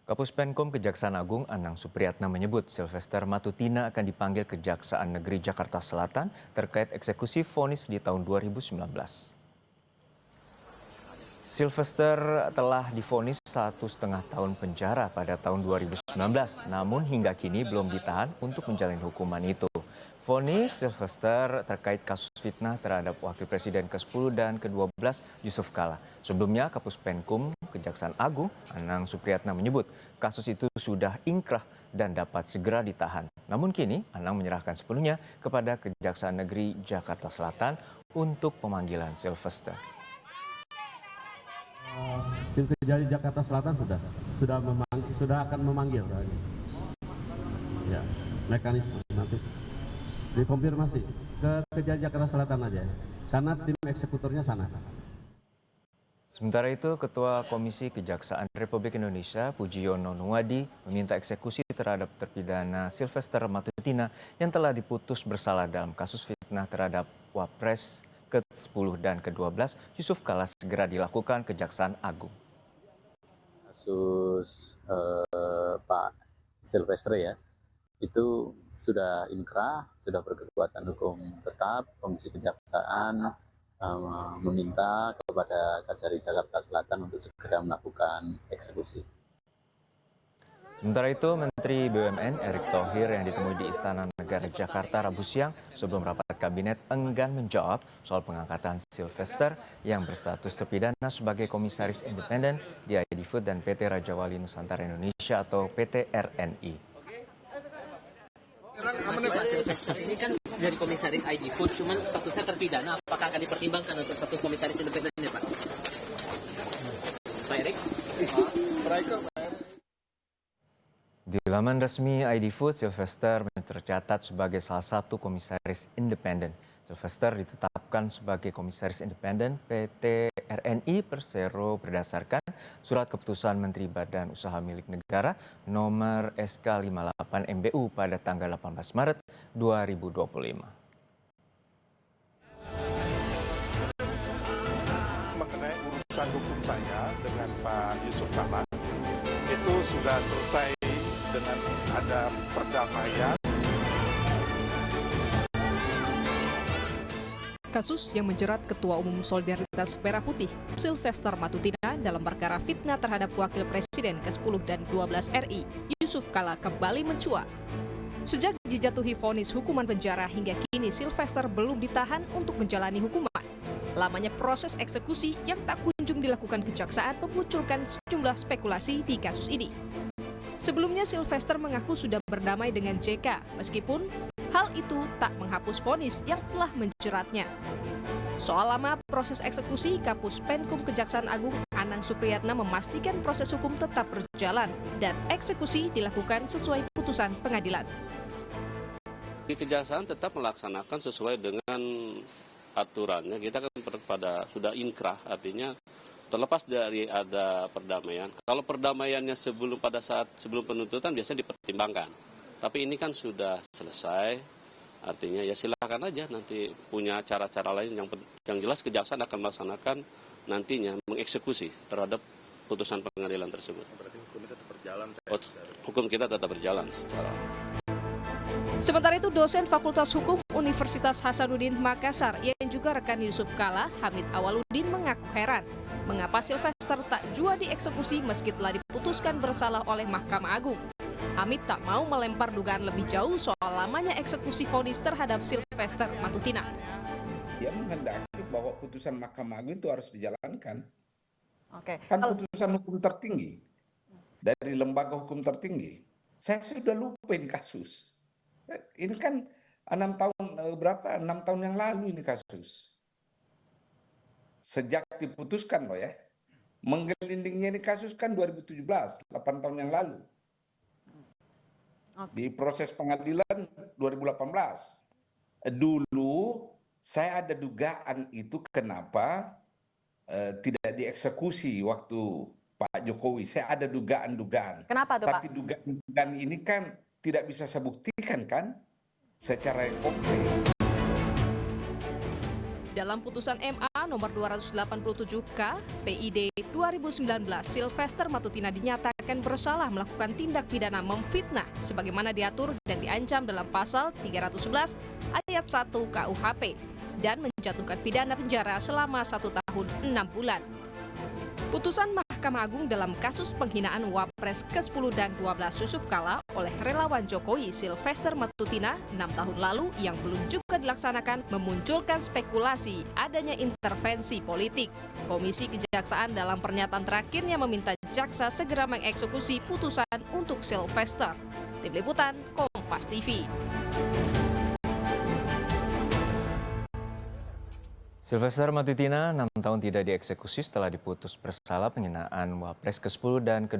Kapus Penkum Kejaksaan Agung Anang Supriyatna menyebut Sylvester Matutina akan dipanggil Kejaksaan Negeri Jakarta Selatan terkait eksekusi vonis di tahun 2019. Sylvester telah divonis 1,5 tahun penjara pada tahun 2019, namun hingga kini belum ditahan untuk menjalani hukuman itu. Vonis Sylvester terkait kasus fitnah terhadap Wakil Presiden ke-10 dan ke-12 Yusuf Kala. Sebelumnya, Kapus Penkum Kejaksaan Agung Anang Supriyatna menyebut kasus itu sudah ingkrah dan dapat segera ditahan. Namun kini Anang menyerahkan sepenuhnya kepada Kejaksaan Negeri Jakarta Selatan untuk pemanggilan Sylvester. Tim Kejari Jakarta Selatan sudah akan memanggil. Ya, mekanisme nanti dikonfirmasi ke Kejari Jakarta Selatan aja, karena tim eksekutornya sana. Sementara itu, Ketua Komisi Kejaksaan Republik Indonesia Pujiyono Nuwadi meminta eksekusi terhadap terpidana Sylvester Matutina yang telah diputus bersalah dalam kasus fitnah terhadap Wapres ke-10 dan ke-12 Yusuf Kala segera dilakukan Kejaksaan Agung. Kasus Pak Sylvester ya, itu sudah inkrah, sudah berkekuatan hukum tetap. Komisi Kejaksaan meminta kepada Kejari Jakarta Selatan untuk segera melakukan eksekusi. Sementara itu, Menteri BUMN Erick Thohir yang ditemui di Istana Negara Jakarta Rabu siang sebelum rapat kabinet enggan menjawab soal pengangkatan Sylvester yang berstatus terpidana sebagai komisaris independen di ID Food dan PT Raja Wali Nusantara Indonesia atau PT RNI. Ini kan dari komisaris ID Food, cuman statusnya terpidana. Apakah akan dipertimbangkan untuk status komisaris independen ini, Pak? Pak Erik? Di laman resmi ID Food, Sylvester tercatat sebagai salah satu komisaris independen. Sylvester ditetapkan sebagai komisaris independen PT RNI Persero berdasarkan Surat Keputusan Menteri Badan Usaha Milik Negara nomor SK 58 MBU pada tanggal 18 Maret 2025. Mengenai urusan hukum saya dengan Pak Yusuf Kala, itu sudah selesai dengan ada perdamaian. Kasus yang menjerat Ketua Umum Solidaritas Merah Putih, Sylvester Matutina dalam perkara fitnah terhadap Wakil Presiden ke-10 dan 12 RI, Yusuf Kala kembali mencuat. Sejak dijatuhi vonis hukuman penjara hingga kini Sylvester belum ditahan untuk menjalani hukuman. Lamanya proses eksekusi yang tak kunjung dilakukan kejaksaan memunculkan sejumlah spekulasi di kasus ini. Sebelumnya Sylvester mengaku sudah berdamai dengan JK, meskipun hal itu tak menghapus vonis yang telah menjeratnya. Soal lama proses eksekusi, Kapus Penkum Kejaksaan Agung Anang Supriyatna memastikan proses hukum tetap berjalan dan eksekusi dilakukan sesuai putusan pengadilan. Di Kejaksaan tetap melaksanakan sesuai dengan aturannya. Kita kan sudah inkrah, artinya terlepas dari ada perdamaian. Kalau perdamaiannya sebelum penuntutan biasanya dipertimbangkan. Tapi ini kan sudah selesai, artinya ya silakan aja nanti punya cara-cara lain yang jelas Kejaksaan akan melaksanakan nantinya mengeksekusi terhadap putusan pengadilan tersebut. Berarti hukum kita tetap berjalan. Hukum kita tetap berjalan secara. Sementara itu, dosen Fakultas Hukum Universitas Hasanuddin Makassar yang juga rekan Yusuf Kala, Hamid Awaludin mengaku heran mengapa Sylvester tak jua dieksekusi meski telah diputuskan bersalah oleh Mahkamah Agung. Hamid tak mau melempar dugaan lebih jauh soal lamanya eksekusi vonis terhadap Sylvester Matutina. Dia menghendaki bahwa putusan Mahkamah Agung itu harus dijalankan. Oke. Kan putusan hukum tertinggi dari lembaga hukum tertinggi. Saya sudah lupa ini kasus. Ini kan 6 tahun yang lalu ini kasus. Sejak diputuskan loh ya. Menggelindingnya ini kasus kan 2017, 8 tahun yang lalu. Di proses pengadilan 2018. Dulu saya ada dugaan itu kenapa tidak dieksekusi waktu Pak Jokowi. Saya ada dugaan-dugaan. Kenapa tuh, Pak? Tapi dugaan ini kan tidak bisa saya buktikan kan secara konkret. Dalam putusan MA nomor 287K PID 2019, Sylvester Matutina dinyatakan bersalah melakukan tindak pidana memfitnah sebagaimana diatur dan diancam dalam pasal 311 ayat 1 KUHP dan menjatuhkan pidana penjara selama 1 tahun 6 bulan. Putusan Mahkamah Agung dalam kasus penghinaan Wapres ke-10 dan 12 Yusuf Kala oleh relawan Jokowi Sylvester Matutina 6 tahun lalu yang belum juga dilaksanakan memunculkan spekulasi adanya intervensi politik. Komisi Kejaksaan dalam pernyataan terakhirnya meminta jaksa segera mengeksekusi putusan untuk Sylvester. Tim Liputan, Kompas TV. Sylvester Matutina 6 tahun tidak dieksekusi setelah diputus bersalah penghinaan Wapres ke-10 dan ke-12